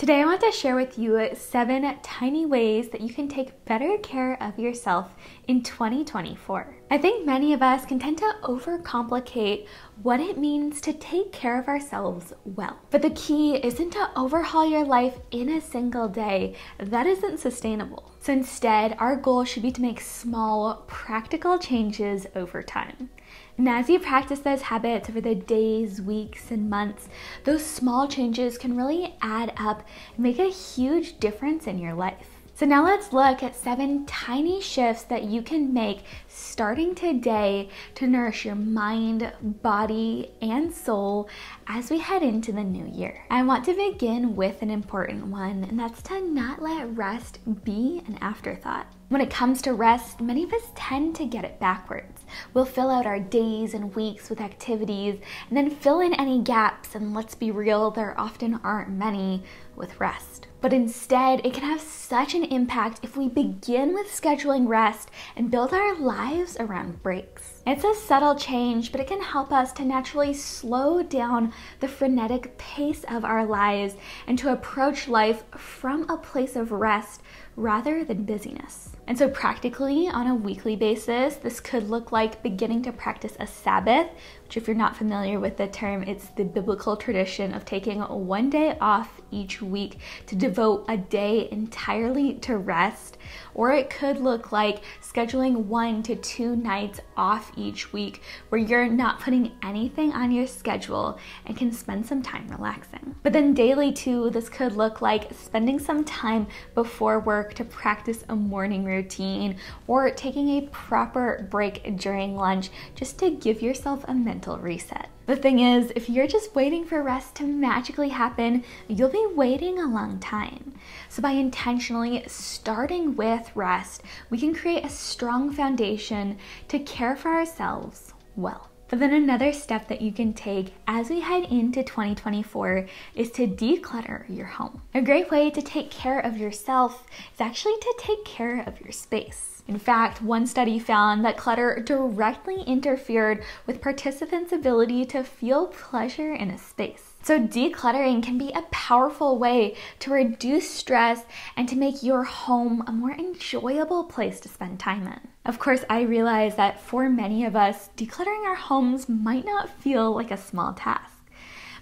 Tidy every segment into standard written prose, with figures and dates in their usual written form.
Today I want to share with you 7 tiny ways that you can take better care of yourself in 2024. I think many of us can tend to overcomplicate what it means to take care of ourselves well. But the key isn't to overhaul your life in a single day. That isn't sustainable. So instead, our goal should be to make small, practical changes over time. And as you practice those habits over the days, weeks, and months, those small changes can really add up and make a huge difference in your life. So now let's look at 7 tiny shifts that you can make starting today to nourish your mind, body, and soul as we head into the new year. I want to begin with an important one, and that's to not let rest be an afterthought. When it comes to rest, many of us tend to get it backwards. We'll fill out our days and weeks with activities and then fill in any gaps, and let's be real, there often aren't many, with rest. But instead, it can have such an impact if we begin with scheduling rest and build our lives around breaks. It's a subtle change, but it can help us to naturally slow down the frenetic pace of our lives and to approach life from a place of rest rather than busyness. And so practically on a weekly basis, this could look like beginning to practice a Sabbath, which if you're not familiar with the term, it's the biblical tradition of taking one day off each week to devote a day entirely to rest. Or it could look like scheduling 1 to 2 nights off each week where you're not putting anything on your schedule and can spend some time relaxing. But then daily too, this could look like spending some time before work to practice a morning routine or taking a proper break during lunch just to give yourself a mental reset. The thing is, if you're just waiting for rest to magically happen, you'll be waiting a long time. So by intentionally starting with rest, we can create a strong foundation to care for ourselves well. But then another step that you can take as we head into 2024 is to declutter your home. A great way to take care of yourself is actually to take care of your space. In fact, one study found that clutter directly interfered with participants' ability to feel pleasure in a space. So decluttering can be a powerful way to reduce stress and to make your home a more enjoyable place to spend time in. Of course, I realize that for many of us, decluttering our homes might not feel like a small task.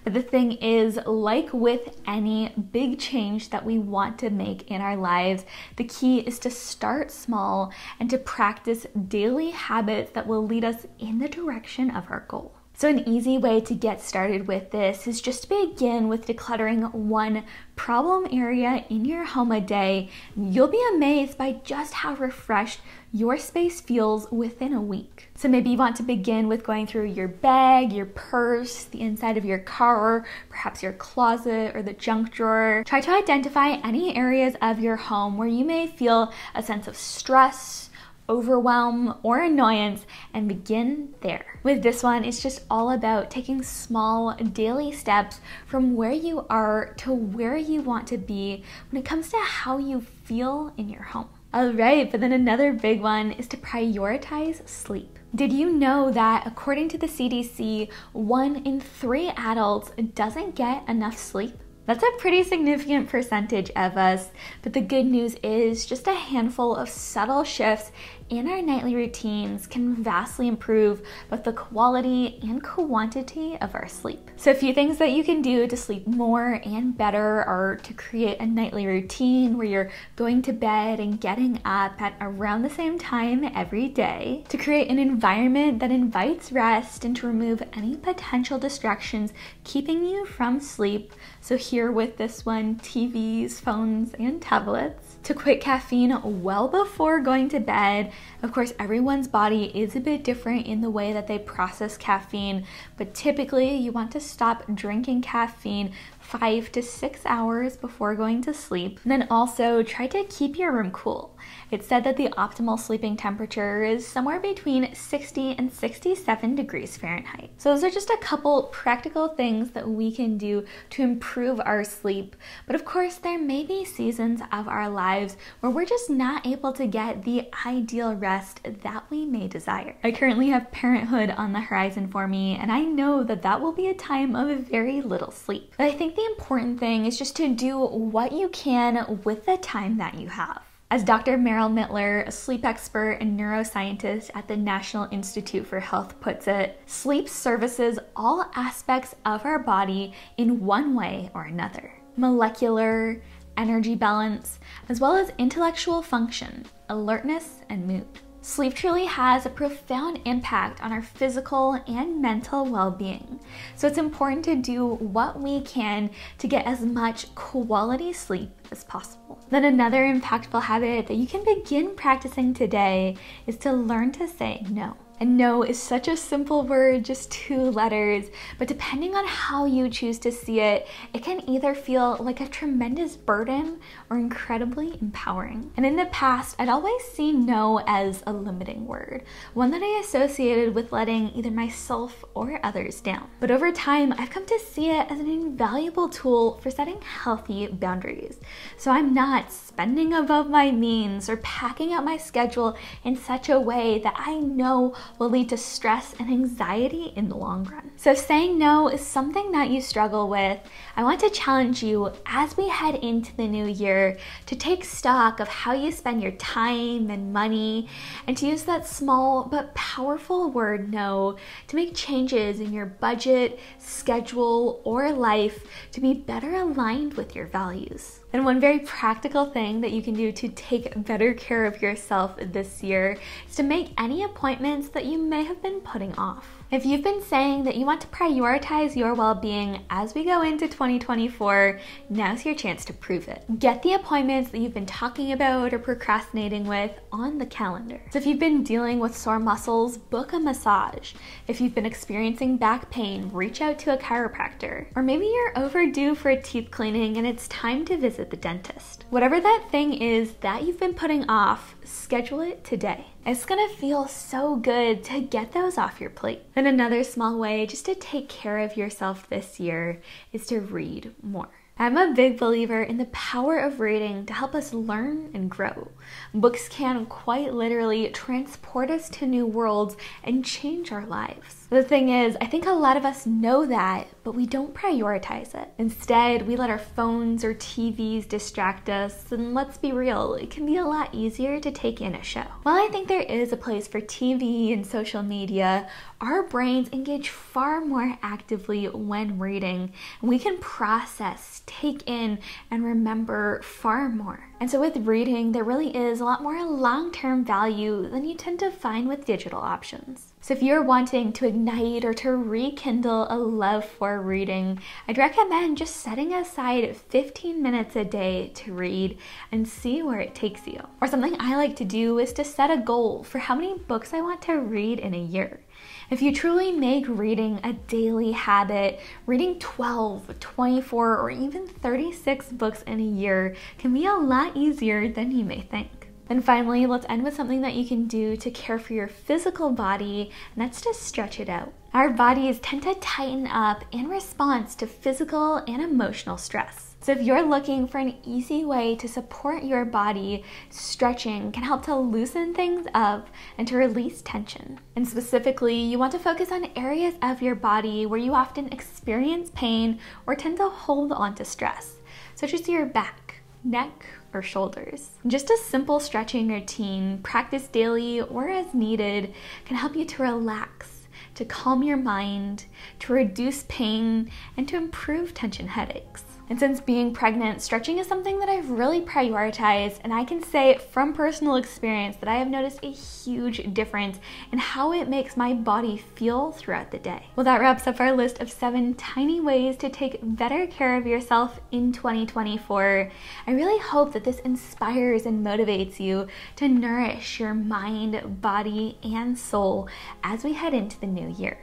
But the thing is, like with any big change that we want to make in our lives, the key is to start small and to practice daily habits that will lead us in the direction of our goal. So an easy way to get started with this is just to begin with decluttering one problem area in your home a day. You'll be amazed by just how refreshed your space feels within a week. So maybe you want to begin with going through your bag, your purse, the inside of your car, perhaps your closet or the junk drawer. Try to identify any areas of your home where you may feel a sense of stress, overwhelm, or annoyance, and begin there. With this one, it's just all about taking small daily steps from where you are to where you want to be when it comes to how you feel in your home. All right, but then another big one is to prioritize sleep. Did you know that according to the CDC, 1 in 3 adults doesn't get enough sleep? That's a pretty significant percentage of us, but the good news is just a handful of subtle shifts in our nightly routines can vastly improve both the quality and quantity of our sleep. So a few things that you can do to sleep more and better are to create a nightly routine where you're going to bed and getting up at around the same time every day, to create an environment that invites rest and to remove any potential distractions keeping you from sleep. So here with this one, TVs, phones, and tablets. To quit caffeine well before going to bed. Of course, everyone's body is a bit different in the way that they process caffeine, but typically you want to stop drinking caffeine 5 to 6 hours before going to sleep. And then also try to keep your room cool. It's said that the optimal sleeping temperature is somewhere between 60 and 67 degrees Fahrenheit. So those are just a couple practical things that we can do to improve our sleep. But of course, there may be seasons of our lives where we're just not able to get the ideal rest that we may desire. I currently have parenthood on the horizon for me, and I know that that will be a time of very little sleep. But I think the important thing is just to do what you can with the time that you have. As Dr. Meryl Mittler, a sleep expert and neuroscientist at the National Institute for Health puts it, sleep services all aspects of our body in one way or another. Molecular, energy balance, as well as intellectual function, alertness, and mood. Sleep truly has a profound impact on our physical and mental well-being. So it's important to do what we can to get as much quality sleep as possible. Then another impactful habit that you can begin practicing today is to learn to say no. And no is such a simple word, just 2 letters, but depending on how you choose to see it, it can either feel like a tremendous burden or incredibly empowering. And in the past, I'd always seen no as a limiting word, one that I associated with letting either myself or others down. But over time, I've come to see it as an invaluable tool for setting healthy boundaries. So I'm not spending above my means or packing out my schedule in such a way that I know will lead to stress and anxiety in the long run. So if saying no is something that you struggle with, I want to challenge you as we head into the new year to take stock of how you spend your time and money, and to use that small but powerful word no to make changes in your budget, schedule, or life to be better aligned with your values. And one very practical thing that you can do to take better care of yourself this year is to make any appointments that you may have been putting off. If you've been saying that you want to prioritize your well-being as we go into 2024, now's your chance to prove it. Get the appointments that you've been talking about or procrastinating with on the calendar. So if you've been dealing with sore muscles, book a massage. If you've been experiencing back pain, reach out to a chiropractor. Or maybe you're overdue for a teeth cleaning and it's time to visit the dentist. Whatever that thing is that you've been putting off, schedule it today. It's gonna feel so good to get those off your plate. And another small way just to take care of yourself this year is to read more. I'm a big believer in the power of reading to help us learn and grow. Books can quite literally transport us to new worlds and change our lives. The thing is, I think a lot of us know that, but we don't prioritize it. Instead, we let our phones or TVs distract us, and let's be real, it can be a lot easier to take in a show. While I think there is a place for TV and social media, our brains engage far more actively when reading, and we can process, take in, and remember far more. And so with reading, there really is a lot more long-term value than you tend to find with digital options. So if you're wanting to ignite or to rekindle a love for reading, I'd recommend just setting aside 15 minutes a day to read and see where it takes you. Or something I like to do is to set a goal for how many books I want to read in a year. If you truly make reading a daily habit, reading 12, 24, or even 36 books in a year can be a lot easier than you may think. And finally, let's end with something that you can do to care for your physical body, and that's to stretch it out. Our bodies tend to tighten up in response to physical and emotional stress. So if you're looking for an easy way to support your body, stretching can help to loosen things up and to release tension. And specifically, you want to focus on areas of your body where you often experience pain or tend to hold on to stress, such as your back, neck, or shoulders. Just a simple stretching routine, practiced daily or as needed, can help you to relax, to calm your mind, to reduce pain, and to improve tension headaches. And since being pregnant, stretching is something that I've really prioritized, and I can say from personal experience that I have noticed a huge difference in how it makes my body feel throughout the day. Well, that wraps up our list of 7 tiny ways to take better care of yourself in 2024. I really hope that this inspires and motivates you to nourish your mind, body, and soul as we head into the new year.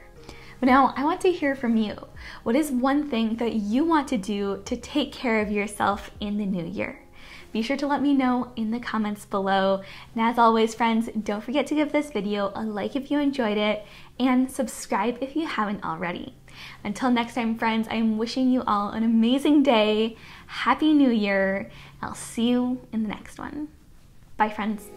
But now I want to hear from you. What is one thing that you want to do to take care of yourself in the new year? Be sure to let me know in the comments below. And as always, friends, don't forget to give this video a like if you enjoyed it, and subscribe if you haven't already. Until next time, friends, I'm wishing you all an amazing day. Happy New Year. I'll see you in the next one. Bye, friends.